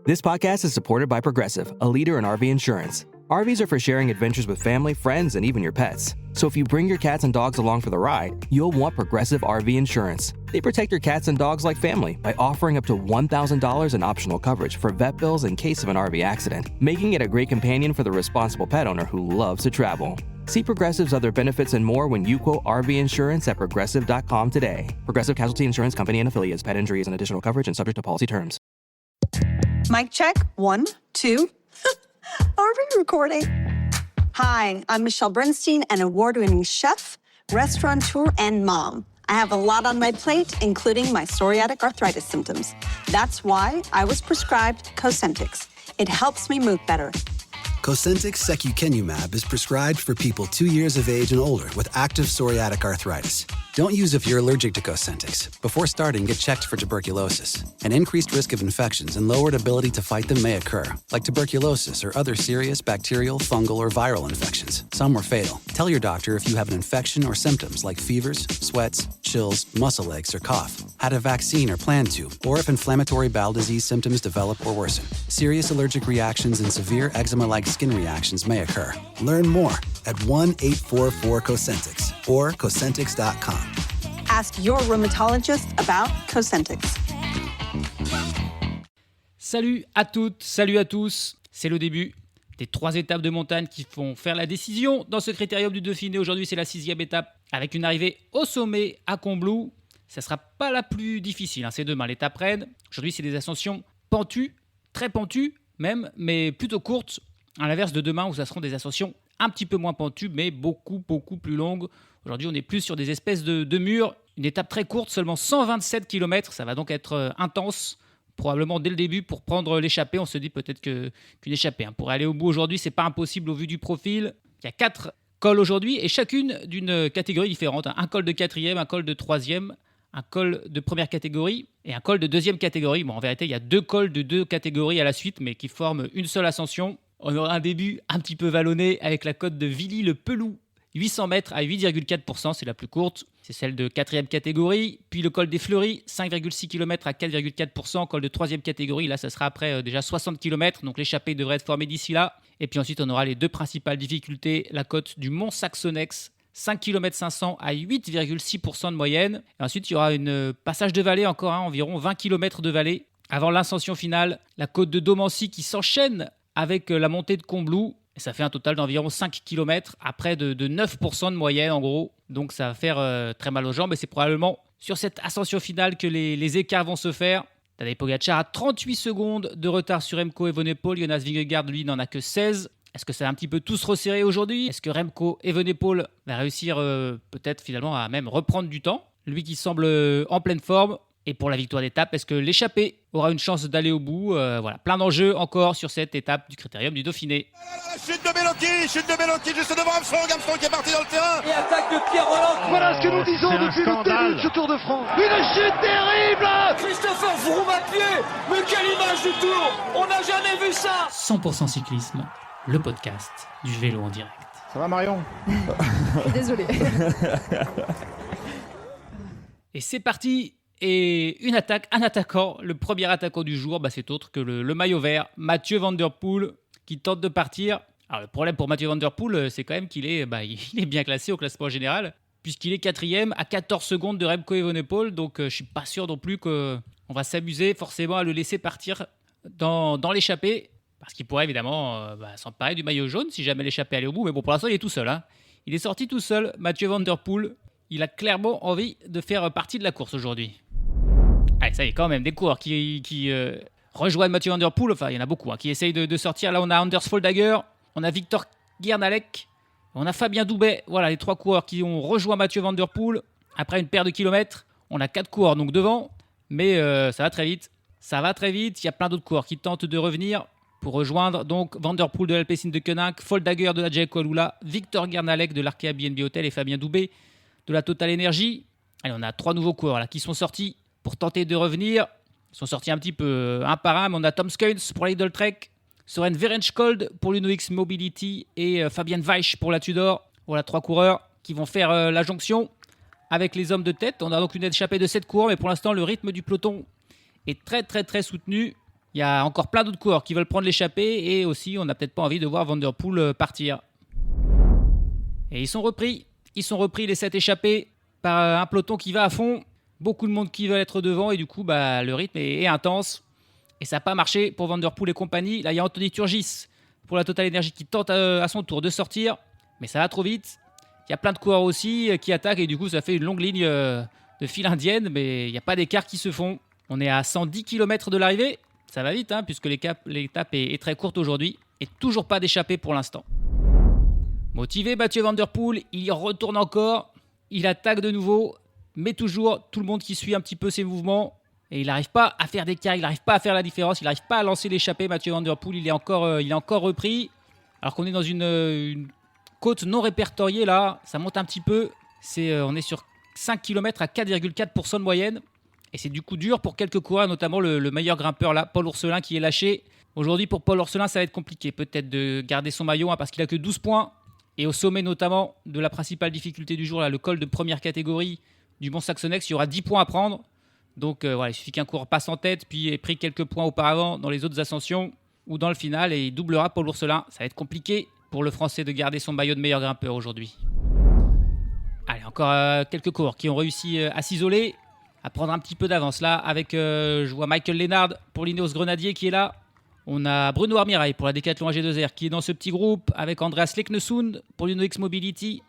This podcast is supported by Progressive, a leader in RV insurance. RVs are for sharing adventures with family, friends, and even your pets. So if you bring your cats and dogs along for the ride, you'll want Progressive RV insurance. They protect your cats and dogs like family by offering up to $1,000 in optional coverage for vet bills in case of an RV accident, making it a great companion for the responsible pet owner who loves to travel. See Progressive's other benefits and more when you quote RV insurance at Progressive.com today. Progressive Casualty Insurance Company and Affiliates. Pet injury is an additional coverage and subject to policy terms. Mic check. 1, 2. Are we recording? Hi, I'm Michelle Bernstein, an award-winning chef, restaurateur, and mom. I have a lot on my plate, including my psoriatic arthritis symptoms. That's why I was prescribed Cosentyx. It helps me move better. Cosentyx secukinumab is prescribed for people 2 years of age and older with active psoriatic arthritis. Don't use if you're allergic to Cosentyx. Before starting, get checked for tuberculosis. An increased risk of infections and lowered ability to fight them may occur, like tuberculosis or other serious bacterial, fungal, or viral infections. Some were fatal. Tell your doctor if you have an infection or symptoms like fevers, sweats, chills, muscle aches, or cough, had a vaccine or plan to, or if inflammatory bowel disease symptoms develop or worsen. Serious allergic reactions and severe eczema-like skin reactions may occur. Learn more at 1-844-COSENTYX or Cosentyx.com. Ask your rheumatologist about Cosentyx. Salut à toutes, salut à tous. C'est le début des 3 étapes de montagne qui font faire la décision dans ce critérium du Dauphiné. Aujourd'hui, c'est la 6e étape avec une arrivée au sommet à Combloux. Ça ne sera pas la plus difficile, c'est demain l'étape raide. Aujourd'hui, c'est des ascensions pentues, très pentues même, mais plutôt courtes. À l'inverse de demain où ça seront des ascensions un petit peu moins pentues, mais beaucoup plus longues. Aujourd'hui, on est plus sur des espèces de murs. Une étape très courte, seulement 127 km. Ça va donc être intense, probablement dès le début pour prendre l'échappée. On se dit peut-être qu'une échappée. Pour aller au bout aujourd'hui, c'est pas impossible au vu du profil. Il y a 4 cols aujourd'hui et chacune d'une catégorie différente. Un col de 4e, un col de 3e, un col de première catégorie et un col de 2e catégorie. Bon, en vérité, il y a 2 cols de 2 catégories à la suite, mais qui forment une seule ascension. On aura un début un petit peu vallonné avec la côte de Villy-le-Pelou. 800 mètres à 8,4%, c'est la plus courte. C'est celle de 4e catégorie. Puis le col des Fleuries, 5,6 km à 4,4%. Col de 3e catégorie, là, ça sera après déjà 60 km. Donc l'échappée devrait être formée d'ici là. Et puis ensuite, on aura les 2 principales difficultés. La côte du Mont Saxonnex, 5 km 500 à 8,6% de moyenne. Et ensuite, il y aura un passage de vallée encore, environ 20 km de vallée. Avant l'ascension finale, la côte de Domancy qui s'enchaîne avec la montée de Combloux. Et ça fait un total d'environ 5 km à près de 9% de moyenne en gros. Donc ça va faire très mal aux jambes. Et c'est probablement sur cette ascension finale que les écarts vont se faire. Tadej Pogačar a 38 secondes de retard sur Remco Evenepoel. Jonas Vingegaard, lui, n'en a que 16. Est-ce que ça va un petit peu tout se resserrer aujourd'hui ? Est-ce que Remco Evenepoel va réussir peut-être finalement à même reprendre du temps ? Lui qui semble en pleine forme. Et pour la victoire d'étape, est-ce que l'échappée aura une chance d'aller au bout ? Voilà, plein d'enjeux encore sur cette étape du critérium du Dauphiné. Chute de Bellocchi, juste devant Armstrong qui est parti dans le terrain. Et attaque de Pierre Roland. Voilà ce que nous disons depuis le début de ce Tour de France. Une chute terrible. Christopher Froome à pied. Mais quelle image du Tour. On n'a jamais vu ça. 100% cyclisme, le podcast du vélo en direct. Ça va Marion ? Désolé. Et c'est parti. Et une attaque, un attaquant, le premier attaquant du jour, c'est autre que le maillot vert, Mathieu Van Der Poel, qui tente de partir. Alors le problème pour Mathieu Van Der Poel, c'est quand même qu'il est, il est bien classé au classement général, puisqu'il est 4e à 14 secondes de Remco Evenepoel, donc je ne suis pas sûr non plus qu'on va s'amuser forcément à le laisser partir dans l'échappée, parce qu'il pourrait évidemment s'emparer du maillot jaune si jamais l'échappée allait au bout, mais bon, pour l'instant il est tout seul. Il est sorti tout seul, Mathieu Van Der Poel, il a clairement envie de faire partie de la course aujourd'hui. Allez, ça y est, quand même, des coureurs qui rejoignent Mathieu Van Der Poel. Enfin, il y en a beaucoup qui essayent de sortir. Là, on a Anders Foldager, on a Victor Gernalek, on a Fabien Doubet. Voilà, les 3 coureurs qui ont rejoint Mathieu Van Der Poel. Après une paire de kilomètres, on a 4 coureurs donc devant. Mais ça va très vite. Ça va très vite. Il y a plein d'autres coureurs qui tentent de revenir pour rejoindre donc Van Der Poel de l'Alpecin de Koninck, Foldager de la Jayco Alula, Victor Gernalek de l'Arkea BNB Hotel et Fabien Doubet de la Total Energy. Allez, on a 3 nouveaux coureurs là qui sont sortis pour tenter de revenir. Ils sont sortis un petit peu un par un, mais on a Tom Skuins pour la Lidl Trek, Søren Werenskjold pour l'UNOX Mobility et Fabian Weich pour la Tudor. Voilà 3 coureurs qui vont faire la jonction avec les hommes de tête. On a donc une échappée de 7 coureurs, mais pour l'instant, le rythme du peloton est très soutenu. Il y a encore plein d'autres coureurs qui veulent prendre l'échappée et aussi on n'a peut-être pas envie de voir Van Der Poel partir. Et ils sont repris les 7 échappés par un peloton qui va à fond. Beaucoup de monde qui veut être devant et du coup le rythme est intense. Et ça n'a pas marché pour Van Der Poel et compagnie. Là il y a Anthony Turgis pour la Total Energy qui tente à son tour de sortir. Mais ça va trop vite. Il y a plein de coureurs aussi qui attaquent et du coup ça fait une longue ligne de file indienne. Mais il n'y a pas d'écart qui se font. On est à 110 km de l'arrivée. Ça va vite puisque l'étape est très courte aujourd'hui. Et toujours pas d'échappée pour l'instant. Motivé, Mathieu Van Der Poel, il y retourne encore. Il attaque de nouveau. Mais toujours tout le monde qui suit un petit peu ses mouvements. Et il n'arrive pas à faire d'écart, il n'arrive pas à faire la différence. Il n'arrive pas à lancer l'échappée, Mathieu Van Der Poel. Il est encore repris. Alors qu'on est dans une côte non répertoriée là. Ça monte un petit peu. On est sur 5 km à 4,4% de moyenne. Et c'est du coup dur pour quelques coureurs, notamment le meilleur grimpeur là, Paul Ourselin qui est lâché. Aujourd'hui pour Paul Ourselin ça va être compliqué peut-être de garder son maillot parce qu'il a que 12 points. Et au sommet notamment de la principale difficulté du jour, là, le col de première catégorie du Mont Saxonnex, il y aura 10 points à prendre. Donc il suffit qu'un coureur passe en tête puis ait pris quelques points auparavant dans les autres ascensions ou dans le final et il doublera Paul Ourselin. Ça va être compliqué pour le Français de garder son maillot de meilleur grimpeur aujourd'hui. Allez, encore quelques coureurs qui ont réussi à s'isoler, à prendre un petit peu d'avance là avec, je vois Michael Lennard pour l'Ineos Grenadier qui est là. On a Bruno Armirail pour la Decathlon AG2R qui est dans ce petit groupe avec Andreas Leknesund pour l'Uno-X Mobility,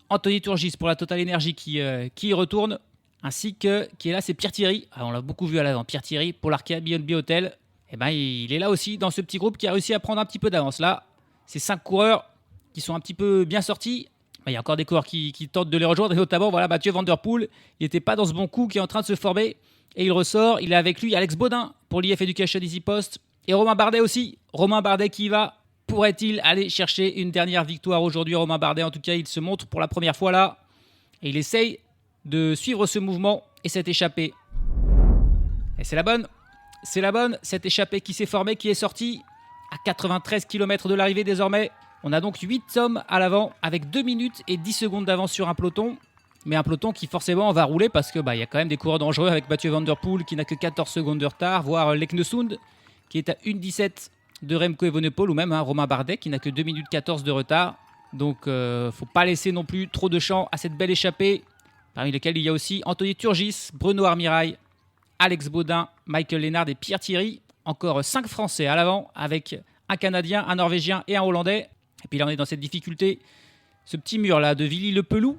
Anthony Turgis pour la Total Energy qui y retourne, ainsi que qui est là, c'est Pierre Thierry. Alors, on l'a beaucoup vu à l'avant, Pierre Thierry pour l'Arkea B&B Hotel. Et il est là aussi dans ce petit groupe qui a réussi à prendre un petit peu d'avance. Là, c'est 5 coureurs qui sont un petit peu bien sortis. Il y a encore des coureurs qui tentent de les rejoindre, et notamment Mathieu Van Der Poel. Il n'était pas dans ce bon coup qui est en train de se former. Et il ressort, il est avec lui Alex Baudin pour l'IF Education Easy Post. Et Romain Bardet aussi. Romain Bardet qui y va. Pourrait-il aller chercher une dernière victoire aujourd'hui, Romain Bardet? En tout cas, il se montre pour la première fois là. Et il essaye de suivre ce mouvement et cette échappée. Et c'est la bonne. C'est la bonne. Cette échappée qui s'est formée, qui est sortie à 93 km de l'arrivée désormais. On a donc 8 hommes à l'avant avec 2 minutes et 10 secondes d'avance sur un peloton. Mais un peloton qui forcément va rouler parce que y a quand même des coureurs dangereux avec Mathieu Van Der Poel qui n'a que 14 secondes de retard, voire Leknesund qui est à 1,17 de Remco Evenepoel ou même Romain Bardet qui n'a que 2 minutes 14 de retard. Donc faut pas laisser non plus trop de champ à cette belle échappée, parmi lesquels il y a aussi Anthony Turgis, Bruno Armirail, Alex Baudin, Michael Lennard et Pierre Thierry. Encore 5 Français à l'avant avec un Canadien, un Norvégien et un Hollandais. Et puis là on est dans cette difficulté, ce petit mur là de Villy-le-Pelou.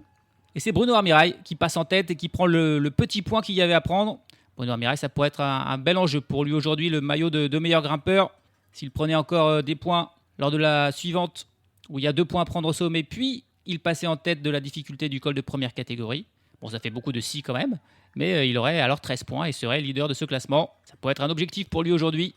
Et c'est Bruno Armirail qui passe en tête et qui prend le petit point qu'il y avait à prendre. Bruno Armirail, ça pourrait être un bel enjeu pour lui aujourd'hui, le maillot de meilleur grimpeur. S'il prenait encore des points lors de la suivante, où il y a 2 points à prendre au sommet, puis il passait en tête de la difficulté du col de première catégorie. Bon, ça fait beaucoup de si quand même, mais il aurait alors 13 points et serait leader de ce classement. Ça pourrait être un objectif pour lui aujourd'hui,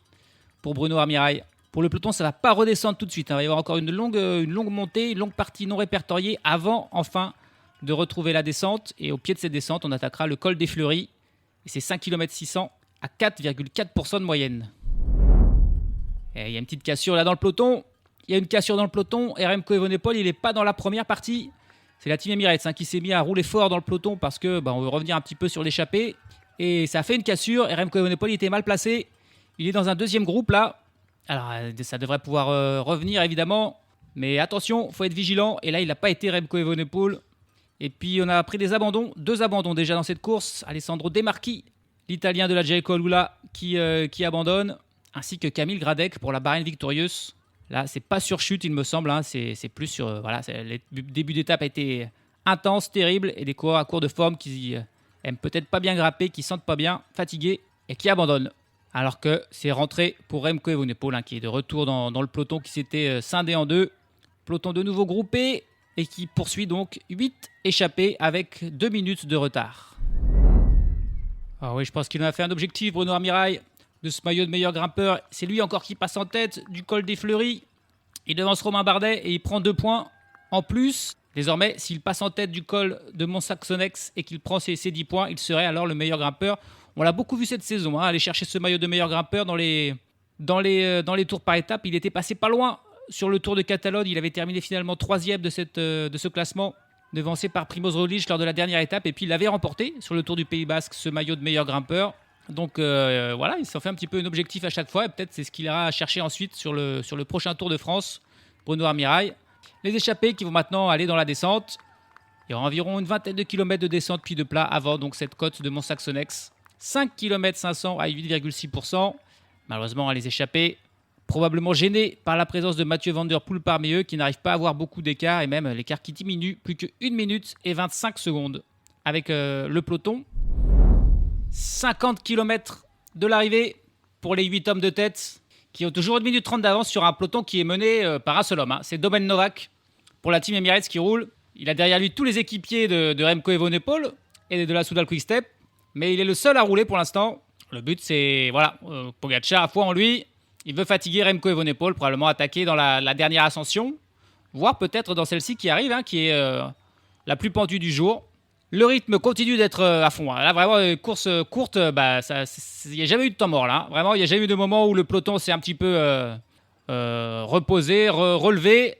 pour Bruno Armirail. Pour le peloton, ça ne va pas redescendre tout de suite. Il va y avoir encore une longue montée, une longue partie non répertoriée avant, enfin, de retrouver la descente. Et au pied de cette descente, on attaquera le col des Fleuries. Et c'est 5 km 600 à 4,4% de moyenne. Et il y a une petite cassure là dans le peloton. Il y a une cassure dans le peloton. Et Remco Evenepoel, il n'est pas dans la première partie. C'est la Team Emirates qui s'est mis à rouler fort dans le peloton parce que on veut revenir un petit peu sur l'échappée. Et ça a fait une cassure. Et Remco Evenepoel, il était mal placé. Il est dans un deuxième groupe là. Alors ça devrait pouvoir revenir évidemment. Mais attention, il faut être vigilant. Et là, il n'a pas été Remco Evenepoel. Et puis on a pris des abandons, 2 abandons déjà dans cette course. Alessandro De Marchi, l'Italien de la Jericho Lula qui abandonne, ainsi que Camille Gradec pour la Bahrain Victorious. Là, c'est pas sur chute, il me semble, c'est plus sur... le début d'étape a été intense, terrible, et des coureurs à court de forme qui aiment peut-être pas bien grapper, qui sentent pas bien, fatigués, et qui abandonnent. Alors que c'est rentré pour Remco Evenepoel, qui est de retour dans le peloton qui s'était scindé en 2. Peloton de nouveau groupé, et qui poursuit donc 8 échappés avec 2 minutes de retard. Ah oui, je pense qu'il en a fait un objectif, Bruno Armirail, de ce maillot de meilleur grimpeur. C'est lui encore qui passe en tête du col des Fleuries. Il devance Romain Bardet et il prend 2 points en plus. Désormais, s'il passe en tête du col de Mont Saxonnex et qu'il prend ses 10 points, il serait alors le meilleur grimpeur. On l'a beaucoup vu cette saison, aller chercher ce maillot de meilleur grimpeur dans les tours par étapes. Il était passé pas loin. Sur le Tour de Catalogne, il avait terminé finalement 3e de ce classement, devancé par Primoz Roglic lors de la dernière étape. Et puis il avait remporté sur le Tour du Pays Basque ce maillot de meilleur grimpeur. Donc voilà, il s'en fait un petit peu un objectif à chaque fois. Et peut-être c'est ce qu'il ira chercher ensuite sur le prochain Tour de France, Bruno Armirail. Les échappés qui vont maintenant aller dans la descente. Il y aura environ une vingtaine de kilomètres de descente puis de plat avant donc cette côte de Mont-Saxonnex. 5 km 500 à 8,6%. Malheureusement, les échappés, probablement gênés par la présence de Mathieu Van Der Poel parmi eux, qui n'arrivent pas à avoir beaucoup d'écart, et même l'écart qui diminue plus que 1 minute et 25 secondes avec le peloton. 50 km de l'arrivée pour les 8 hommes de tête, qui ont toujours 1 minute 30 d'avance sur un peloton qui est mené par un seul homme. C'est Domen Novak pour la team Emirates qui roule. Il a derrière lui tous les équipiers de Remco Evenepoel et de la Soudal Quick-Step, mais il est le seul à rouler pour l'instant. Le but, c'est, Pogacar a foi en lui. Il veut fatiguer Remco Evenepoel, probablement attaquer dans la dernière ascension, voire peut-être dans celle-ci qui arrive, qui est la plus pentue du jour. Le rythme continue d'être à fond. Là, vraiment, course courte, il n'y a jamais eu de temps mort. Là. Vraiment, il n'y a jamais eu de moment où le peloton s'est un petit peu reposé, relevé.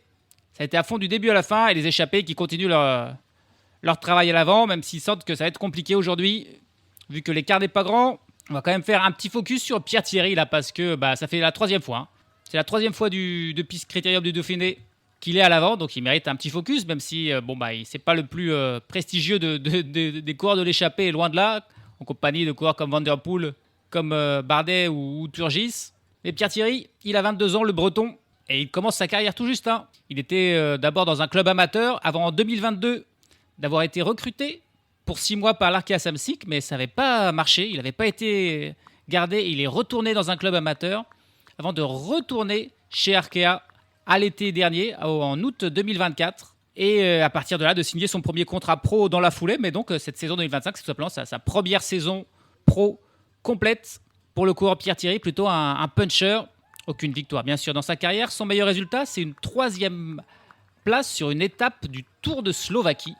Ça a été à fond du début à la fin, et les échappés qui continuent leur travail à l'avant, même s'ils sentent que ça va être compliqué aujourd'hui, vu que l'écart n'est pas grand. On va quand même faire un petit focus sur Pierre Thierry, là, parce que ça fait la 3e fois. C'est la 3e fois depuis ce critérium du Dauphiné qu'il est à l'avant, donc il mérite un petit focus, même si c'est pas le plus prestigieux des coureurs de l'échappée, loin de là, en compagnie de coureurs comme Van Der Poel, comme Bardet ou Turgis. Mais Pierre Thierry, il a 22 ans, le Breton, et il commence sa carrière tout juste. Il était d'abord dans un club amateur, avant en 2022 d'avoir été recruté pour 6 mois par l'Arkea Samsic, mais ça n'avait pas marché, il n'avait pas été gardé, il est retourné dans un club amateur avant de retourner chez Arkea à l'été dernier, en août 2024, et à partir de là de signer son premier contrat pro dans la foulée. Mais donc cette saison 2025, c'est tout simplement sa première saison pro complète pour le coureur Pierre Thierry, plutôt un puncher. Aucune victoire bien sûr dans sa carrière. Son meilleur résultat, c'est une 3e place sur une étape du Tour de Slovaquie.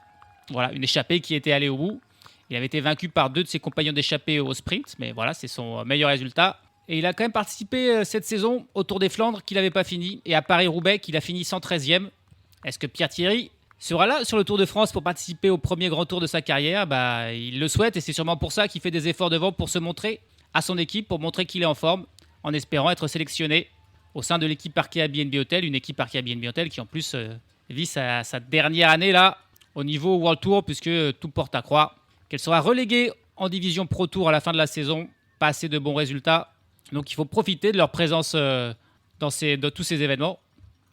Voilà, une échappée qui était allée au bout. Il avait été vaincu par 2 de ses compagnons d'échappée au sprint, mais voilà, c'est son meilleur résultat. Et il a quand même participé cette saison au Tour des Flandres qu'il n'avait pas fini, et à Paris-Roubaix qu'il a fini 113e. Est-ce que Pierre Thierry sera là sur le Tour de France pour participer au premier grand tour de sa carrière? Il le souhaite, et c'est sûrement pour ça qu'il fait des efforts devant pour se montrer à son équipe, pour montrer qu'il est en forme, en espérant être sélectionné au sein de l'équipe Arkea BNB Hotel, une équipe Arkea BNB Hotel qui en plus vit sa dernière année là au niveau World Tour, puisque tout porte à croire qu'elle sera reléguée en division Pro Tour à la fin de la saison. Pas assez de bons résultats, donc il faut profiter de leur présence dans tous ces événements,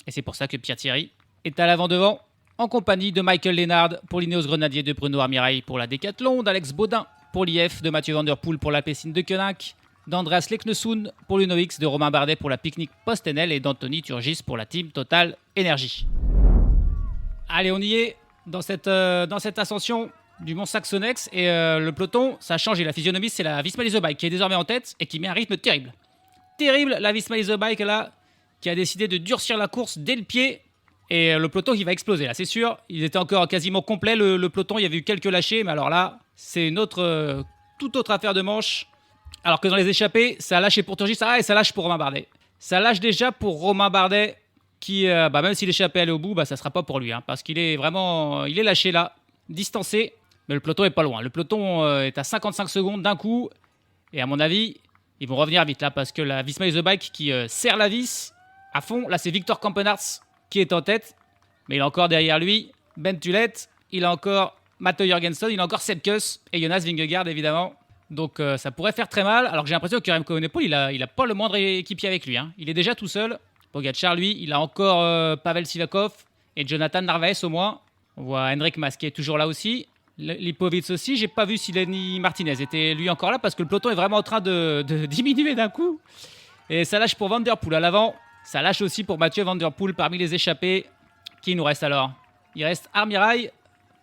et c'est pour ça que Pierre Thierry est à l'avant-devant en compagnie de Michael Lennard pour l'Ineos Grenadier, de Bruno Armirail pour la Décathlon, d'Alex Baudin pour l'IF, de Mathieu Van Der Poel pour la Pessine de Koenig, d'Andreas Leknesund pour l'Uno-X, de Romain Bardet pour la Picnic Post-NL et d'Anthony Turgis pour la Team Total Energy. Allez, on y est dans cette ascension du Mont Saxonnex, et le peloton, ça a changé. La physionomie, c'est la Visma Lease Bike qui est désormais en tête et qui met un rythme terrible. Terrible, la Visma Lease Bike là, qui a décidé de durcir la course dès le pied, et le peloton qui va exploser là, c'est sûr. Il était encore quasiment complet le peloton, il y avait eu quelques lâchés, mais alors là, c'est une toute autre affaire de manche. Alors que dans les échappées, ça a lâché pour Turgis, et ça lâche pour Romain Bardet. Ça lâche déjà pour Romain Bardet, qui, même si l'échappée allait au bout, ça sera pas pour lui, parce qu'il est vraiment, il est lâché là, distancé. Mais le peloton est pas loin. Le peloton est à 55 secondes d'un coup. Et à mon avis, ils vont revenir vite là, parce que la Visma Lease Bike qui serre la vis à fond. Là, c'est Victor Kampenaerts qui est en tête. Mais il a encore derrière lui Ben Tullet. Il a encore Matteo Jorgensen. Il a encore Sepp Kuss et Jonas Vingegaard évidemment. Donc ça pourrait faire très mal. Alors que j'ai l'impression que Remco Evenepoel, il a pas le moindre équipier avec lui. Il est déjà tout seul. Pogacar, lui, il a encore Pavel Sivakov et Jonathan Narvaez au moins. On voit Henrik Mas qui est toujours là aussi. Lipovic aussi. J'ai pas vu si Lenny Martinez était lui encore là, parce que le peloton est vraiment en train de diminuer d'un coup. Et ça lâche pour Van Der Poel à l'avant. Ça lâche aussi pour Mathieu Van Der Poel parmi les échappés. Qui nous reste alors? Il reste Armirail,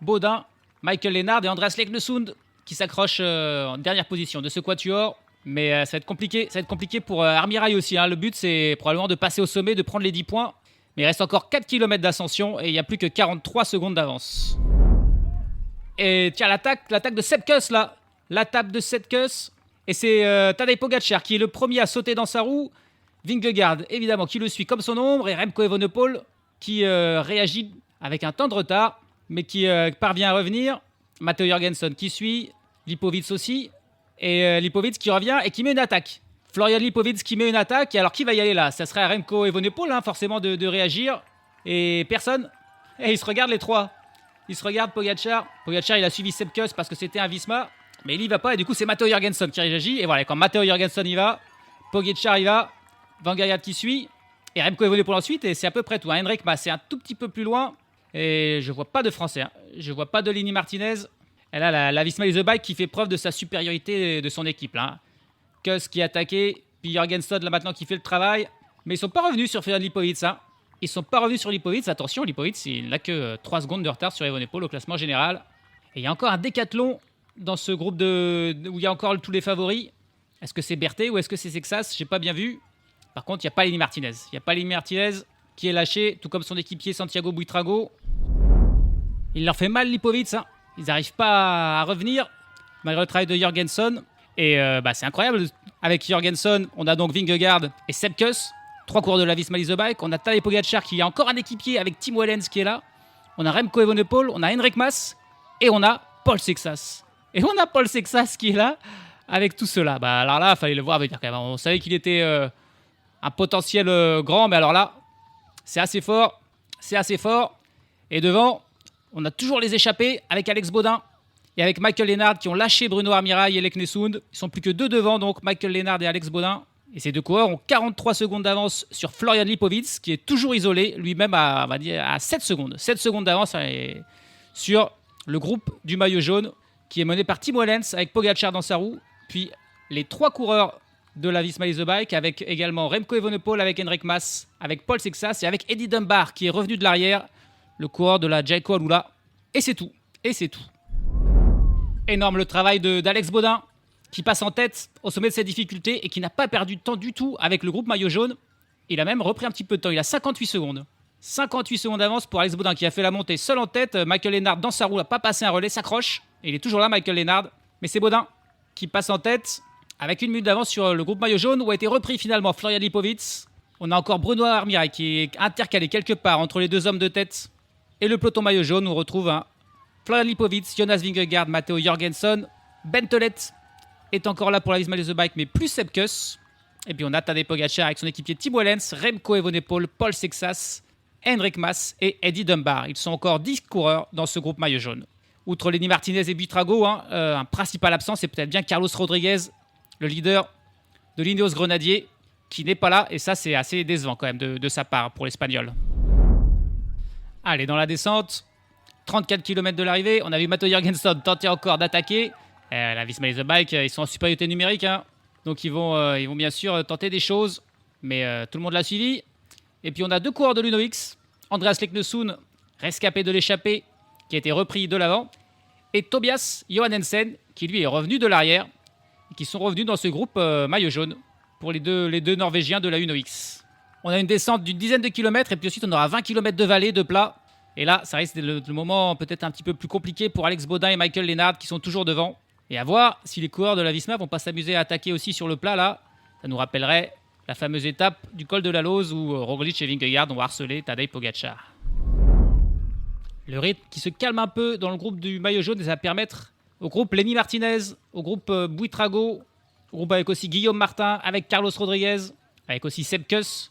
Baudin, Michael Lennard et Andreas Leknesund qui s'accrochent en dernière position de ce quatuor. Mais ça va être compliqué. Ça va être compliqué pour Armirail aussi. Le but, c'est probablement de passer au sommet, de prendre les 10 points. Mais il reste encore 4 km d'ascension et il n'y a plus que 43 secondes d'avance. Et tiens, l'attaque de Sepp Kuss là. L'attaque de Sepp Kuss. Et c'est Tadej Pogacar qui est le premier à sauter dans sa roue. Vingegaard, évidemment, qui le suit comme son ombre. Et Remco Evenepoel qui réagit avec un temps de retard, mais qui parvient à revenir. Matteo Jorgensen qui suit. Lipovic aussi. Et Lipovic qui revient et qui met une attaque. Florian Lipovic qui met une attaque. Et alors, qui va y aller là? Ça serait à Remco Evenepoel, forcément, de réagir. Et personne. Et ils se regardent les trois. Ils se regardent Pogacar. Pogacar, il a suivi Sepp Kuss parce que c'était un Visma. Mais il y va pas. Et du coup, c'est Matteo Jorgensen qui réagit. Et voilà, quand Matteo Jorgensen y va, Pogacar y va. Van Gaal qui suit. Et Remco Evenepoel ensuite. Et c'est à peu près tout. Henrik Mas, c'est un tout petit peu plus loin. Et je vois pas de Français. Je vois pas de Lenny Martinez. Et là, la Visma Lease Bike qui fait preuve de sa supériorité de son équipe. Là. Kuss qui est attaqué. Puis Jorgensen là maintenant qui fait le travail. Mais ils sont pas revenus sur Florian Lipovic. Ils sont pas revenus sur Lipovic. Attention, Lipovic, il n'a que 3 secondes de retard sur Evenepoel au classement général. Et il y a encore un décathlon dans ce groupe où il y a encore tous les favoris. Est-ce que c'est Berthet ou est-ce que c'est Sexas? J'ai pas bien vu. Par contre, il n'y a pas Lenny Martinez. Il n'y a pas Lenny Martinez qui est lâché, tout comme son équipier Santiago Buitrago. Il leur fait mal, Lipovic. Ils n'arrivent pas à revenir, malgré le travail de Jorgensen. Et c'est incroyable. Avec Jorgensen, on a donc Vingegaard et Sepp Kuss. 3 coureurs de la Visma Lease Bike. On a Tadej Pogacar qui a encore un équipier avec Tim Wellens qui est là. On a Remco Evenepoel, on a Henrik Mas et on a Paul Sexas. Et on a Paul Sexas qui est là avec tout cela. Alors là, il fallait le voir. On savait qu'il était un potentiel grand, mais alors là, c'est assez fort. C'est assez fort. Et devant, on a toujours les échappés avec Alex Baudin et avec Michael Lennard qui ont lâché Bruno Armirail et Leknesund. Ils sont plus que 2 devant, donc Michael Lennard et Alex Baudin. Et ces 2 coureurs ont 43 secondes d'avance sur Florian Lipovic, qui est toujours isolé, lui-même à 7 secondes. 7 secondes d'avance sur le groupe du maillot jaune, qui est mené par Tim Wellens avec Pogacar dans sa roue. Puis les 3 coureurs de la Visma Lease Bike, avec également Remco Evenepoel, avec Henrik Mas, avec Paul Sexas et avec Eddie Dunbar, qui est revenu de l'arrière, le coureur de la Jayco Alula. Et c'est tout. Énorme le travail d'Alex Baudin, qui passe en tête au sommet de ses difficultés et qui n'a pas perdu de temps du tout avec le groupe maillot jaune. Il a même repris un petit peu de temps, il a 58 secondes. 58 secondes d'avance pour Alex Baudin qui a fait la montée seul en tête. Michael Lennard dans sa roue n'a pas passé un relais, s'accroche. Et il est toujours là, Michael Lennard. Mais c'est Baudin qui passe en tête avec 1 minute d'avance sur le groupe maillot jaune où a été repris finalement Florian Lipovic. On a encore Bruno Armirail qui est intercalé quelque part entre les 2 hommes de tête et le peloton maillot jaune où on retrouve Florian Lipovic, Jonas Vingegaard, Matteo Jorgensen, Ben Tolet est encore là pour la Visma Lease Bike, mais plus Sepp Kuss. Et puis on a Tadej Pogacar avec son équipier Tim Wellens, Remco Evenepoel, Paul Sexas, Henrik Mas et Eddie Dunbar. Ils sont encore 10 coureurs dans ce groupe maillot jaune. Outre Lenny Martinez et Buitrago, un principal absent, c'est peut-être bien Carlos Rodriguez, le leader de l'Ineos Grenadier, qui n'est pas là. Et ça, c'est assez décevant quand même de sa part pour l'Espagnol. Allez, dans la descente, 34 km de l'arrivée, on a vu Matteo Jorgensen tenter encore d'attaquer. La Visma Lease Bike, ils sont en supériorité numérique, donc ils vont bien sûr tenter des choses, mais tout le monde l'a suivi. Et puis on a 2 coureurs de l'Uno-X, Andreas Leknesund, rescapé de l'échappée, qui a été repris de l'avant, et Tobias Johannesen, qui lui est revenu de l'arrière, et qui sont revenus dans ce groupe maillot jaune pour les deux Norvégiens de la Uno-X. On a une descente d'une dizaine de kilomètres, et puis ensuite on aura 20 km de vallée, de plat. Et là, ça risque d'être le moment peut-être un petit peu plus compliqué pour Alex Baudin et Michael Lennard, qui sont toujours devant. Et à voir si les coureurs de la Visma vont pas s'amuser à attaquer aussi sur le plat là. Ça nous rappellerait la fameuse étape du col de la Lose où Roglic et Vingegaard ont harcelé Tadej Pogacar. Le rythme qui se calme un peu dans le groupe du maillot jaune, ça va permettre au groupe Lenny Martinez, au groupe Buitrago, au groupe avec aussi Guillaume Martin, avec Carlos Rodriguez, avec aussi Sepp Kuss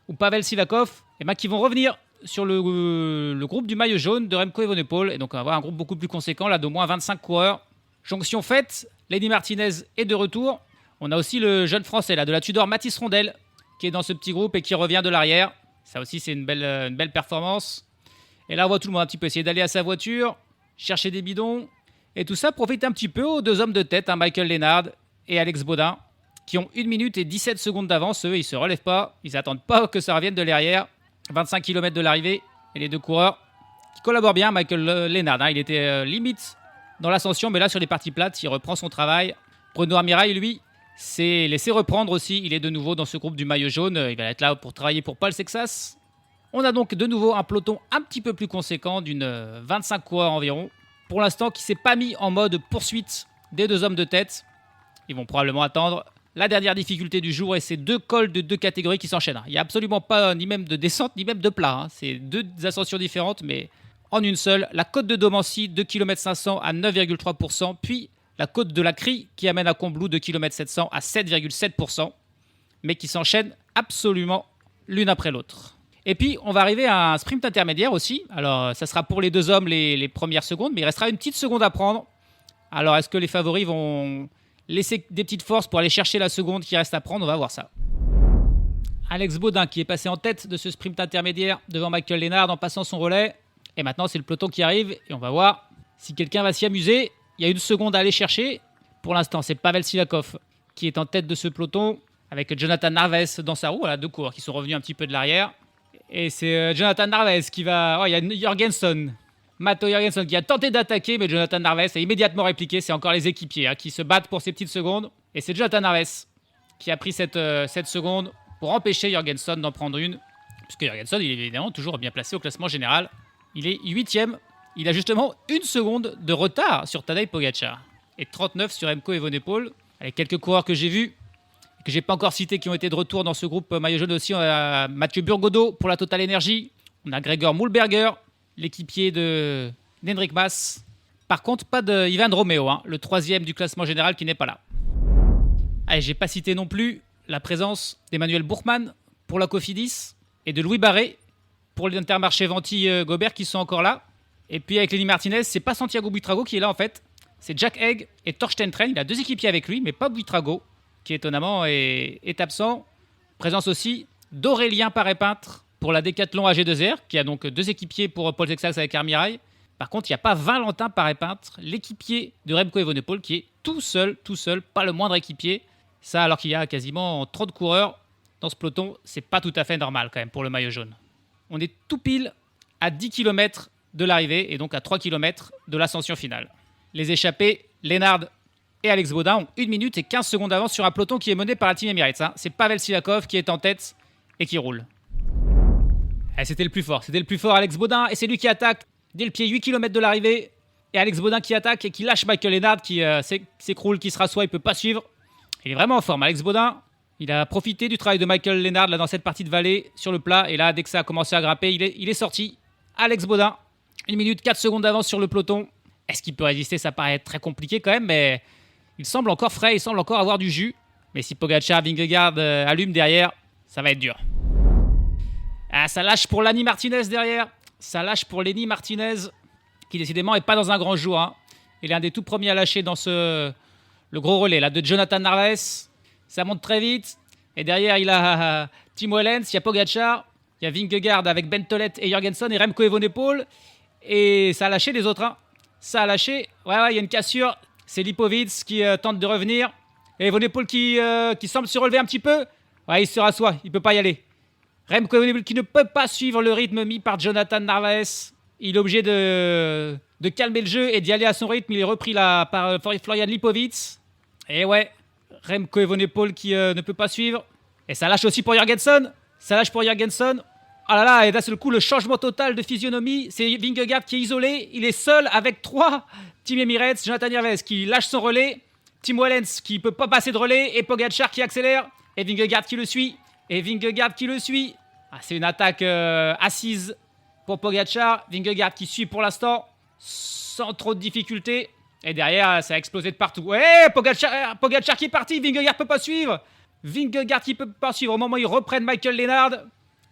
ou Pavel Sivakov, qui vont revenir sur le groupe du maillot jaune de Remco Evenepoel. Et donc on va avoir un groupe beaucoup plus conséquent là d'au moins 25 coureurs. Jonction faite, Lenny Martinez est de retour. On a aussi le jeune français là, de la Tudor, Mathis Rondel, qui est dans ce petit groupe et qui revient de l'arrière. Ça aussi, c'est une belle performance. Et là, on voit tout le monde un petit peu essayer d'aller à sa voiture, chercher des bidons. Et tout ça profite un petit peu aux 2 hommes de tête, Michael Lennard et Alex Baudin, qui ont 1 minute et 17 secondes d'avance. Eux, ils ne se relèvent pas. Ils n'attendent pas que ça revienne de l'arrière. 25 km de l'arrivée. Et les 2 coureurs qui collaborent bien. Michael Lennard, il était limite dans l'ascension, mais là, sur les parties plates, il reprend son travail. Bruno Armirail, lui, s'est laissé reprendre aussi. Il est de nouveau dans ce groupe du maillot jaune. Il va être là pour travailler pour Paul Sexas. On a donc de nouveau un peloton un petit peu plus conséquent, d'une 25 coureurs environ. Pour l'instant, qui ne s'est pas mis en mode poursuite des 2 hommes de tête. Ils vont probablement attendre la dernière difficulté du jour et ces 2 cols de 2 catégories qui s'enchaînent. Il n'y a absolument pas ni même de descente, ni même de plat. C'est 2 ascensions différentes, mais en une seule. La côte de Domancy, 2 km 500 à 9,3%. Puis la côte de la Crie qui amène à Combloux 2 km 700 à 7,7%, mais qui s'enchaînent absolument l'une après l'autre. Et puis, on va arriver à un sprint intermédiaire aussi. Alors, ça sera pour les deux hommes les premières secondes, mais il restera une petite seconde à prendre. Alors, est-ce que les favoris vont laisser des petites forces pour aller chercher la seconde qui reste à prendre? On va voir ça. Alex Baudin qui est passé en tête de ce sprint intermédiaire devant Michael Lennard en passant son relais. Et maintenant, c'est le peloton qui arrive et on va voir si quelqu'un va s'y amuser. Il y a une seconde à aller chercher. Pour l'instant, c'est Pavel Silakov qui est en tête de ce peloton avec Jonathan Narvaez dans sa roue. Voilà, deux coureurs qui sont revenus un petit peu de l'arrière. Et c'est Jonathan Narvaez qui va... Oh, il y a Jorgensen. Matto Jorgensen qui a tenté d'attaquer, mais Jonathan Narvaez a immédiatement répliqué. C'est encore les équipiers qui se battent pour ces petites secondes. Et c'est Jonathan Narvaez qui a pris cette seconde pour empêcher Jorgensen d'en prendre une. Puisque Jorgensen, il est évidemment toujours bien placé au classement général. Il est 8e. Il a justement une seconde de retard sur Tadej Pogačar. Et 39 sur Remco Evenepoel. Avec quelques coureurs que j'ai vus, que j'ai pas encore cités, qui ont été de retour dans ce groupe maillot jaune aussi. On a Mathieu Burgodeau pour la Total Energy. On a Gregor Mühlberger, l'équipier d'Henrik Mas. Par contre, pas de Ivan Romeo, le 3e du classement général qui n'est pas là. Allez, j'ai pas cité non plus la présence d'Emmanuel Buchmann pour la Cofidis et de Louis Barré pour l'Intermarché Venti-Gobert qui sont encore là. Et puis avec Lenny Martinez, c'est pas Santiago Buitrago qui est là en fait. C'est Jack Haig et Thorsten Tren. Il a deux équipiers avec lui, mais pas Buitrago, qui étonnamment est absent. Présence aussi d'Aurélien Paré-Peintre pour la Décathlon AG2R, qui a donc deux équipiers pour Paul Texas avec Armirail. Par contre, il n'y a pas Valentin Paré-Peintre, l'équipier de Remco Evenepoel, qui est tout seul, pas le moindre équipier. Ça, alors qu'il y a quasiment 30 coureurs dans ce peloton, c'est pas tout à fait normal quand même pour le maillot jaune. On est tout pile à 10 km de l'arrivée et donc à 3 km de l'ascension finale. Les échappés, Lennard et Alex Baudin ont 1 minute et 15 secondes d'avance sur un peloton qui est mené par la Team Emirates. C'est Pavel Silakov qui est en tête et qui roule. C'était le plus fort, Alex Baudin, et c'est lui qui attaque dès le pied 8 km de l'arrivée. Et Alex Baudin qui attaque et qui lâche Michael Lennard qui s'écroule, qui se rassoit, il peut pas suivre. Il est vraiment en forme, Alex Baudin. Il a profité du travail de Michael Lennard là, dans cette partie de vallée sur le plat. Et là, dès que ça a commencé à grimper, il est sorti. Alex Baudin, 1 minute 4 secondes d'avance sur le peloton. Est-ce qu'il peut résister? Ça paraît très compliqué quand même, mais il semble encore frais, il semble encore avoir du jus. Mais si Pogačar, Vingegaard allume derrière, ça va être dur. Ah, ça lâche pour Lenny Martinez derrière. Ça lâche pour Lenny Martinez, qui décidément n'est pas dans un grand jour. Il est un des tout premiers à lâcher dans le gros relais là, de Jonathan Narvaez. Ça monte très vite. Et derrière, il a Tim Wellens, il y a Pogačar, il y a Vingegaard avec Ben Tollett et Jorgensen et Remco Evenepoel. Et ça a lâché les autres. Ça a lâché. Ouais, il y a une cassure. C'est Lipovic qui tente de revenir. Et Evenepoel qui semble se relever un petit peu. Ouais, il se rassoit. Il ne peut pas y aller. Remco Evenepoel qui ne peut pas suivre le rythme mis par Jonathan Narvaez. Il est obligé de calmer le jeu et d'y aller à son rythme. Il est repris là par Florian Lipovic. Et ouais, Remco Evenepoel qui ne peut pas suivre. Et ça lâche aussi pour Jorgensen. Ah là là, et d'un seul coup, le changement total de physionomie. C'est Vingegaard qui est isolé. Il est seul avec 3 Team Emirates. Jonathan Narvaez qui lâche son relais. Tim Wellens qui ne peut pas passer de relais. Et Pogačar qui accélère. Et Vingegaard qui le suit. Ah, c'est une attaque assise pour Pogačar. Vingegaard qui suit pour l'instant sans trop de difficultés. Et derrière, ça a explosé de partout. Ouais, Pogačar qui est parti. Vingegaard peut pas suivre. Au moment où ils reprennent Michael Lennard,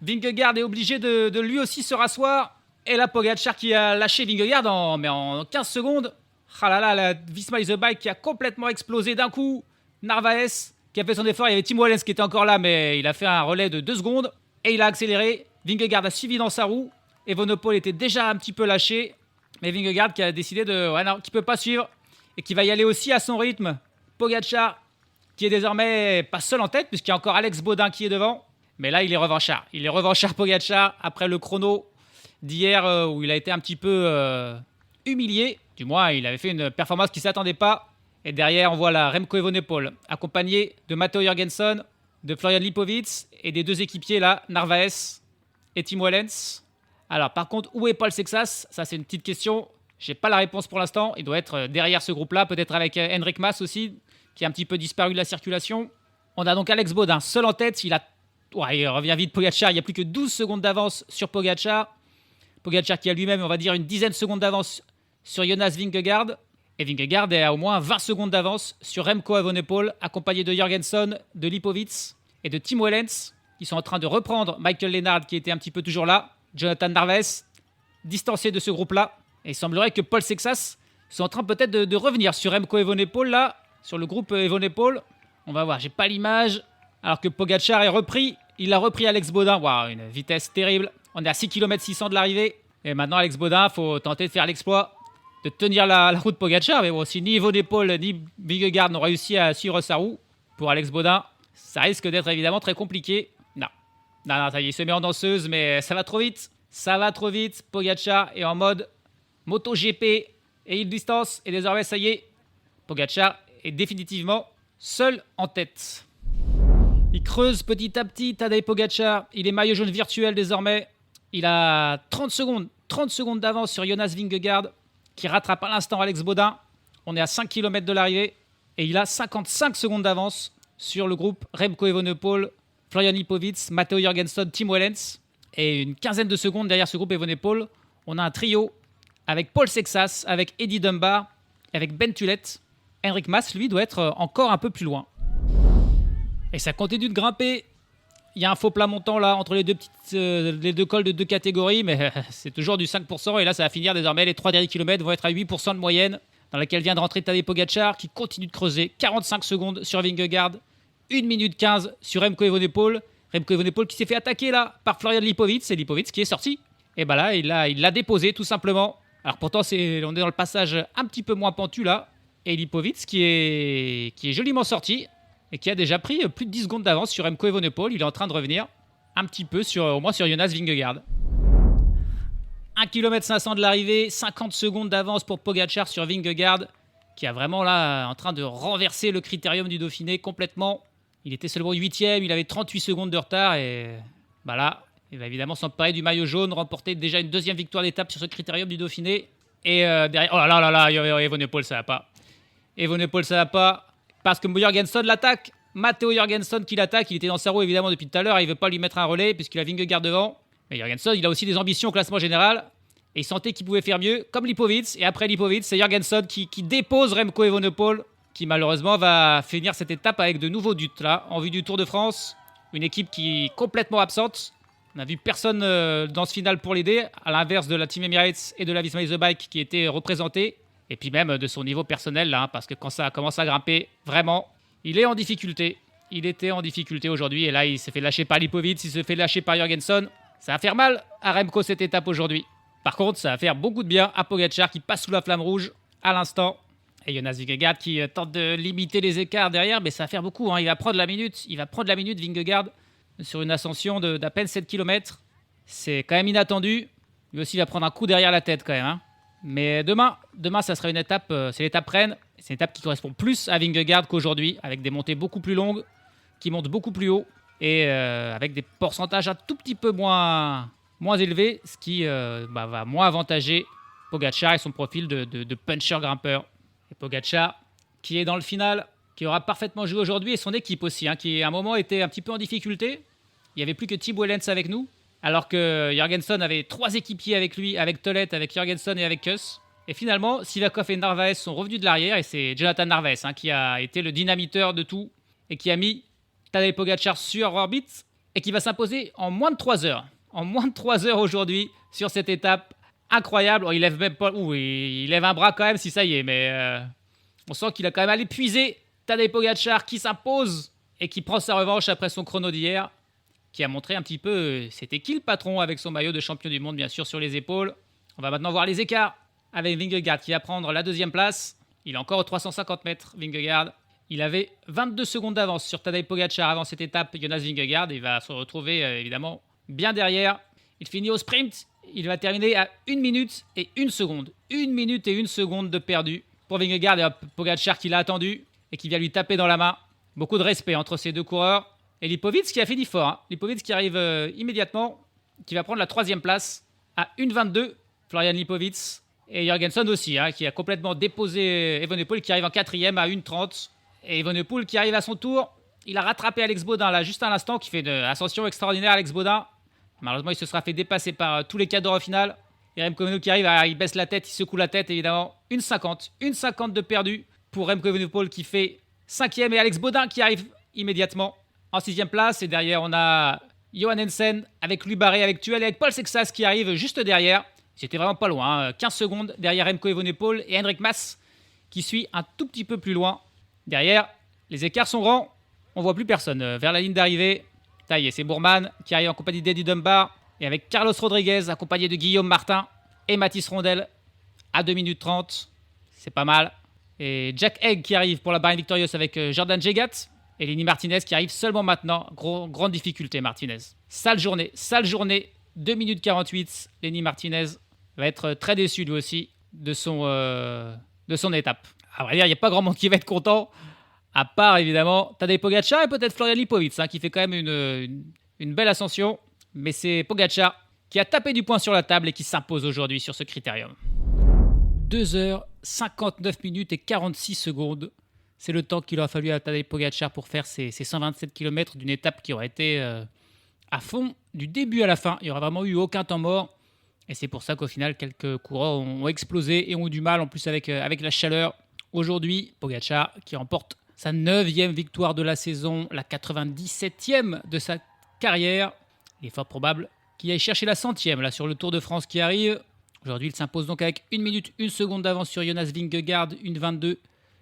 Vingegaard est obligé de lui aussi se rasseoir. Et là, Pogačar qui a lâché Vingegaard en 15 secondes. Ah là là, la Visma is the Bike qui a complètement explosé d'un coup. Narvaez qui a fait son effort. Il y avait Tim Wellens qui était encore là, mais il a fait un relais de 2 secondes. Et il a accéléré. Vingegaard a suivi dans sa roue. Evenepoel était déjà un petit peu lâché. Mais Vingegaard qui a décidé qu'il ne peut pas suivre. Et qui va y aller aussi à son rythme. Pogačar qui est désormais pas seul en tête, puisqu'il y a encore Alex Baudin qui est devant. Mais là, il est revanchard. Pogačar après le chrono d'hier où il a été un petit peu humilié. Du moins, il avait fait une performance qui ne s'attendait pas. Et derrière, on voit là Remco Evenepoel, accompagné de Matteo Jorgensen, de Florian Lipovic et des deux équipiers là, Narvaez et Tim Wellens. Alors, par contre, où est Paul Texas? Ça, c'est une petite question. Je n'ai pas la réponse pour l'instant. Il doit être derrière ce groupe-là, peut-être avec Henrik Mas aussi, qui a un petit peu disparu de la circulation. On a donc Alex Baudin, seul en tête. Il revient vite Pogačar. Il n'y a plus que 12 secondes d'avance sur Pogačar. Pogačar qui a lui-même, on va dire, une dizaine de secondes d'avance sur Jonas Vingegaard. Et Vingegaard est à au moins 20 secondes d'avance sur Remco Evenepoel, accompagné de Jorgenson, de Lipovic et de Tim Wellens, qui sont en train de reprendre Michael Lennard, qui était un petit peu toujours là, Jonathan Narvaez, distancé de ce groupe-là. Et il semblerait que Paul Sexas soit en train peut-être de revenir sur Remco Evenepoel, là, sur le groupe Evenepoel. On va voir, j'ai pas l'image. Alors que Pogacar est repris, il a repris Alex Baudin. Waouh, une vitesse terrible. On est à 6 km 600 de l'arrivée. Et maintenant, Alex Baudin, il faut tenter de faire l'exploit de tenir la route Pogacar. Mais bon, si ni Evenepoel ni Vingegaard n'ont réussi à suivre sa roue, pour Alex Baudin, ça risque d'être évidemment très compliqué. Non, ça y est, il se met en danseuse, mais ça va trop vite. Ça va trop vite. Pogacar est en mode MotoGP et il distance. Et désormais, ça y est, Pogacar est définitivement seul en tête. Il creuse petit à petit Tadej Pogacar. Il est maillot jaune virtuel désormais. Il a 30 secondes d'avance sur Jonas Vingegaard, qui rattrape à l'instant Alex Baudin. On est à 5 km de l'arrivée. Et il a 55 secondes d'avance sur le groupe Remco Evenepoel, Florian Lipovic, Matteo Jorgenson, Tim Wellens. Et une quinzaine de secondes derrière ce groupe Evenepoel, on a un trio avec Paul Sexas, avec Eddie Dunbar, avec Ben Tulett. Enric Mas, lui, doit être encore un peu plus loin. Et ça continue de grimper. Il y a un faux plat montant là entre les deux cols de deux catégories, mais c'est toujours du 5%. Et là, ça va finir désormais. Les 3 derniers kilomètres vont être à 8% de moyenne, dans laquelle vient de rentrer Tadej Pogacar, qui continue de creuser. 45 secondes sur Vingegaard, 1 minute 15 sur Remco Evenepoel. Remco Evenepoel qui s'est fait attaquer là par Florian Lipovic. C'est Lipovic qui est sorti. Et bah là, il l'a déposé tout simplement. Alors pourtant, on est dans le passage un petit peu moins pentu là. Et Lipovic qui est joliment sorti et qui a déjà pris plus de 10 secondes d'avance sur Remco Evenepoel. Il est en train de revenir un petit peu au moins sur Jonas Vingegaard. 1 km 500 de l'arrivée, 50 secondes d'avance pour Pogacar sur Vingegaard, qui est vraiment là en train de renverser le critérium du Dauphiné complètement. Il était seulement 8ème, il avait 38 secondes de retard et bah là, il va évidemment s'emparer du maillot jaune, remporter déjà une deuxième victoire d'étape sur ce critérium du Dauphiné. Et derrière, oh là là, Evenepoel ça va pas. Evenepoel ça va pas, parce que Jorgenson l'attaque. Matteo Jorgenson qui l'attaque, il était dans sa roue évidemment depuis tout à l'heure, il veut pas lui mettre un relais puisqu'il a Vingegaard devant. Mais Jorgenson, il a aussi des ambitions au classement général et il sentait qu'il pouvait faire mieux, comme Lipovic. Et après Lipovic, c'est Jorgenson qui dépose Remco Evenepoel, qui malheureusement va finir cette étape avec de nouveaux doutes là, en vue du Tour de France. Une équipe qui est complètement absente. On n'a vu personne dans ce final pour l'aider, à l'inverse de la Team Emirates et de la Visma Lease the Bike qui étaient représentés. Et puis même de son niveau personnel là, parce que quand ça commence à grimper, vraiment, il est en difficulté. Il était en difficulté aujourd'hui et là il s'est fait lâcher par Lipovic, il se fait lâcher par Jorgenson. Ça va faire mal à Remco cette étape aujourd'hui. Par contre, ça va faire beaucoup de bien à Pogacar qui passe sous la flamme rouge à l'instant. Et Jonas Vingegaard qui tente de limiter les écarts derrière, mais ça va faire beaucoup. Il va prendre la minute. Il va prendre la minute, Vingegaard, sur une ascension d'à peine 7 km. C'est quand même inattendu. Lui aussi, il va prendre un coup derrière la tête quand même. Mais demain, ça sera une étape, c'est l'étape Rennes. C'est une étape qui correspond plus à Vingegaard qu'aujourd'hui, avec des montées beaucoup plus longues, qui montent beaucoup plus haut, et avec des pourcentages un tout petit peu moins élevés, ce qui va moins avantager Pogacar et son profil de puncher-grimpeur. Et Pogacar, qui est dans le final, qui aura parfaitement joué aujourd'hui, et son équipe aussi, qui à un moment était un petit peu en difficulté. Il n'y avait plus que Tim Wellens avec nous, alors que Jorgenson avait 3 équipiers avec lui, avec Tulett, avec Jorgenson et avec Kuss. Et finalement, Sivakov et Narvaez sont revenus de l'arrière, et c'est Jonathan Narvaez qui a été le dynamiteur de tout, et qui a mis Tadej Pogacar sur orbite, et qui va s'imposer en moins de 3 heures. En moins de 3 heures aujourd'hui, sur cette étape incroyable. Il lève même pas, il lève un bras quand même, si ça y est, mais on sent qu'il a quand même allé puiser Tadej Pogacar qui s'impose et qui prend sa revanche après son chrono d'hier, qui a montré un petit peu c'était qui le patron avec son maillot de champion du monde bien sûr sur les épaules. On va maintenant voir les écarts avec Vingegaard qui va prendre la 2e place. Il est encore aux 350 mètres Vingegaard. Il avait 22 secondes d'avance sur Tadej Pogacar avant cette étape. Jonas Vingegaard, il va se retrouver évidemment bien derrière. Il finit au sprint. Il va terminer à 1 minute et 1 seconde. 1 minute et 1 seconde de perdu pour Vingegaard et Pogacar qui l'a attendu et qui vient lui taper dans la main. Beaucoup de respect entre ces deux coureurs. Et Lipovic qui a fini fort. Lipovic qui arrive immédiatement, qui va prendre la 3e place à 1,22. Florian Lipovic et Jorgenson aussi, qui a complètement déposé Evenepoel qui arrive en 4e à 1,30. Et Evenepoel qui arrive à son tour. Il a rattrapé Alex Baudin là juste à l'instant, qui fait une ascension extraordinaire Alex Baudin. Malheureusement, il se sera fait dépasser par tous les cadres au final. Et Remco Evenepoel qui arrive, il baisse la tête, il secoue la tête évidemment. 1,50 de perdu pour Remco Evenepoel qui fait 5e et Alex Baudin qui arrive immédiatement en 6e place. Et derrière on a Johan Hansen avec Louis Barré, avec Tuel et avec Paul Sexas qui arrive juste derrière. C'était vraiment pas loin, 15 secondes derrière Remco Evenepoel et Henrik Mas qui suit un tout petit peu plus loin. Derrière, les écarts sont grands, on voit plus personne. Vers la ligne d'arrivée, ça y est, c'est Bourman qui arrive en compagnie d'Eddie Dunbar et avec Carlos Rodriguez accompagné de Guillaume Martin et Mathis Rondel à 2 minutes 30. C'est pas mal. Et Jack Egg qui arrive pour la Bahrain Victorious avec Jordan Jegat et Lenny Martinez qui arrive seulement maintenant. Grande difficulté Martinez. Sale journée. 2 minutes 48. Lenny Martinez va être très déçu lui aussi de son étape. À vrai dire, il n'y a pas grand monde qui va être content, à part évidemment Tadej Pogačar et peut-être Florian Lipovic, qui fait quand même une belle ascension. Mais c'est Pogačar qui a tapé du poing sur la table et qui s'impose aujourd'hui sur ce critérium. 2h59 minutes et 46 secondes. C'est le temps qu'il aura fallu à Tadej Pogačar pour faire ses 127 km d'une étape qui aurait été à fond du début à la fin. Il n'y aura vraiment eu aucun temps mort. Et c'est pour ça qu'au final, quelques coureurs ont explosé et ont eu du mal, en plus avec la chaleur. Aujourd'hui, Pogačar qui remporte sa 9e victoire de la saison, la 97e de sa carrière. Il est fort probable qu'il aille chercher la 100e là, sur le Tour de France qui arrive. Aujourd'hui, il s'impose donc avec 1 minute 1 seconde d'avance sur Jonas Vingegaard, 1,22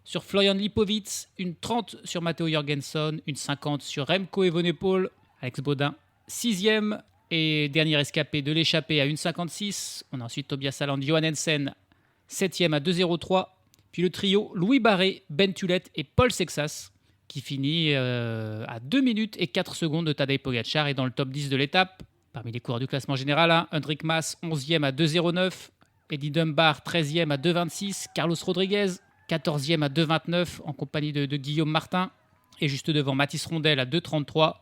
sur Florian Lipovic, 1,30 sur Matteo Jorgensen, 1,50 sur Remco Evenepoel, Alex Baudin, 6e. Et dernier escapé de l'échappée à 1,56. On a ensuite Tobias Haaland, Johan Hansen, 7e à 2,03. Puis le trio Louis Barré, Ben Tulet et Paul Sexas qui finit à 2 minutes et 4 secondes de Tadej Pogačar et dans le top 10 de l'étape. Parmi les coureurs du classement général, Henrik Mas, 11e à 2,09. Eddie Dunbar, 13e à 2,26. Carlos Rodriguez, 14e à 2,29 en compagnie de Guillaume Martin. Et juste devant Mathis Rondel à 2,33.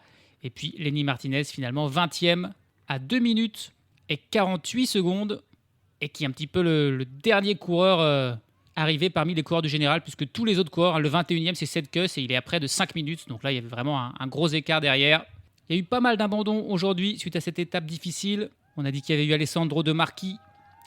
Et puis Lenny Martinez, finalement 20e à 2 minutes et 48 secondes. Et qui est un petit peu le dernier coureur arrivé parmi les coureurs du général, puisque tous les autres coureurs, le 21e c'est Sepp Kuss et il est à près de 5 minutes. Donc là, il y avait vraiment un gros écart derrière. Il y a eu pas mal d'abandons aujourd'hui suite à cette étape difficile. On a dit qu'il y avait eu Alessandro De Marchi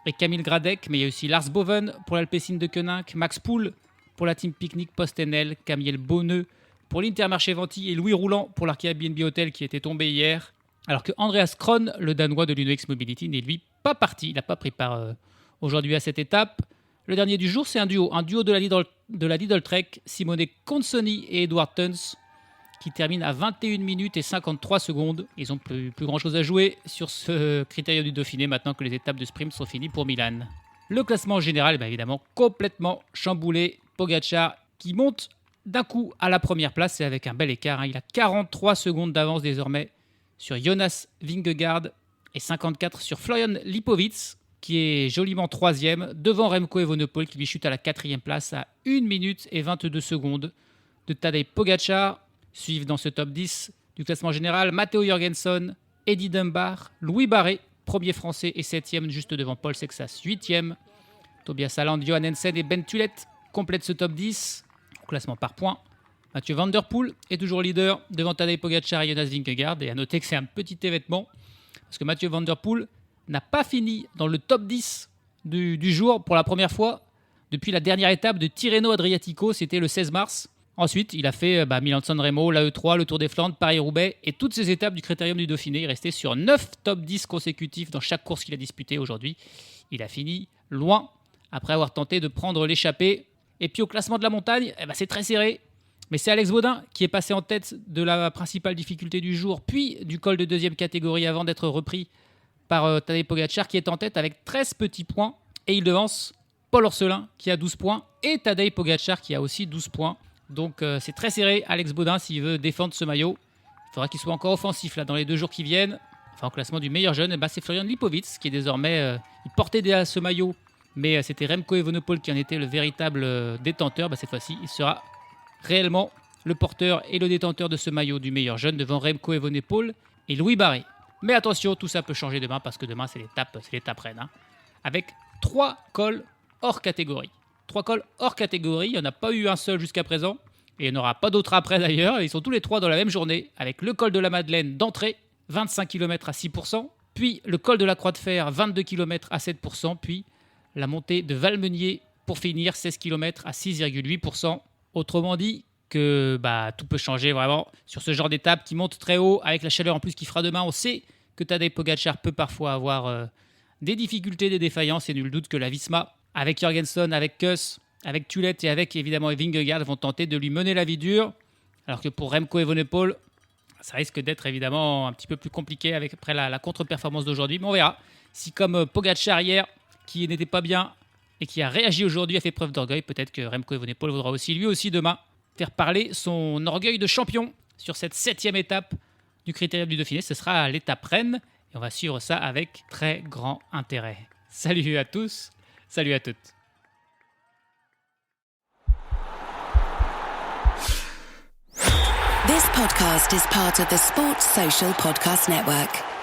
et Camille Gradec, mais il y a aussi Lars Boven pour l'Alpecin de Koenig, Max Poul pour la Team Picnic Post-NL, Camille Bonneux pour l'Intermarché Venti et Louis Roulant pour l'Airbnb Hotel qui était tombé hier. Alors que Andreas Kron, le Danois de l'UnoX Mobility, n'est lui pas parti. Il n'a pas pris part aujourd'hui à cette étape. Le dernier du jour, c'est un duo de la Lidl Trek, Simone Consoni et Edward Tuns, qui termine à 21 minutes et 53 secondes. Ils n'ont plus grand chose à jouer sur ce critérium du Dauphiné maintenant que les étapes de sprint sont finies pour Milan. Le classement général est évidemment complètement chamboulé. Pogačar qui monte d'un coup à la première place et avec un bel écart. Il a 43 secondes d'avance désormais sur Jonas Vingegaard et 54 sur Florian Lipovic qui est joliment 3e devant Remco Evenepoel qui lui chute à la 4e place à 1 minute et 22 secondes de Tadej Pogačar. Suivent dans ce top 10 du classement général Matteo Jorgensen, Eddie Dunbar, Louis Barré, premier français et 7e juste devant Paul Sexas, 8e. Tobias Haaland, Johan Hansen et Ben Tulet complètent ce top 10 au classement par points. Mathieu Van Der Poel est toujours leader devant Tadej Pogačar et Jonas Vingegaard. Et à noter que c'est un petit événement parce que Mathieu Van Der Poel n'a pas fini dans le top 10 du jour pour la première fois depuis la dernière étape de Tirreno Adriatico, c'était le 16 mars. Ensuite, il a fait Milan-San Remo, l'AE3, le Tour des Flandres, Paris-Roubaix et toutes ces étapes du Critérium du Dauphiné. Il est resté sur 9 top 10 consécutifs dans chaque course qu'il a disputée aujourd'hui. Il a fini loin après avoir tenté de prendre l'échappée. Et puis au classement de la montagne, c'est très serré. Mais c'est Alex Baudin qui est passé en tête de la principale difficulté du jour, puis du col de deuxième catégorie avant d'être repris par Tadej Pogačar qui est en tête avec 13 petits points. Et il devance Paul Orselin qui a 12 points et Tadej Pogačar qui a aussi 12 points. Donc c'est très serré. Alex Baudin, s'il veut défendre ce maillot, il faudra qu'il soit encore offensif là, dans les 2 jours qui viennent. Enfin, au classement du meilleur jeune, c'est Florian Lipovic qui est désormais... il portait déjà ce maillot, mais c'était Remco Evenepoel qui en était le véritable détenteur. Cette fois-ci, il sera réellement le porteur et le détenteur de ce maillot du meilleur jeune devant Remco Evenepoel et Louis Barré. Mais attention, tout ça peut changer demain parce que demain, c'est l'étape reine. Avec 3 cols hors catégorie. 3 cols hors catégorie, il n'y en a pas eu un seul jusqu'à présent. Et il n'y en aura pas d'autres après d'ailleurs. Ils sont tous les 3 dans la même journée avec le col de la Madeleine d'entrée, 25 km à 6%. puis le col de la Croix de Fer, 22 km à 7%, puis la montée de Valmeunier pour finir, 16 km à 6,8%. Autrement dit que tout peut changer vraiment sur ce genre d'étape qui monte très haut, avec la chaleur en plus qui fera demain. On sait que Tadej Pogačar peut parfois avoir des difficultés, des défaillances, et nul doute que la Visma, avec Jorgensen, avec Kuss, avec Tullet et avec évidemment Vingegaard, vont tenter de lui mener la vie dure, alors que pour Remco Evenepoel, ça risque d'être évidemment un petit peu plus compliqué après la contre-performance d'aujourd'hui, mais on verra si, comme Pogačar hier, qui n'était pas bien et qui a réagi aujourd'hui, a fait preuve d'orgueil, peut-être que Remco Evenepoel voudra aussi lui aussi demain faire parler son orgueil de champion sur cette 7e étape du Critérium du Dauphiné. Ce sera l'étape Rennes et on va suivre ça avec très grand intérêt. Salut à tous, salut à toutes. This podcast is part of the Sports Social Podcast Network.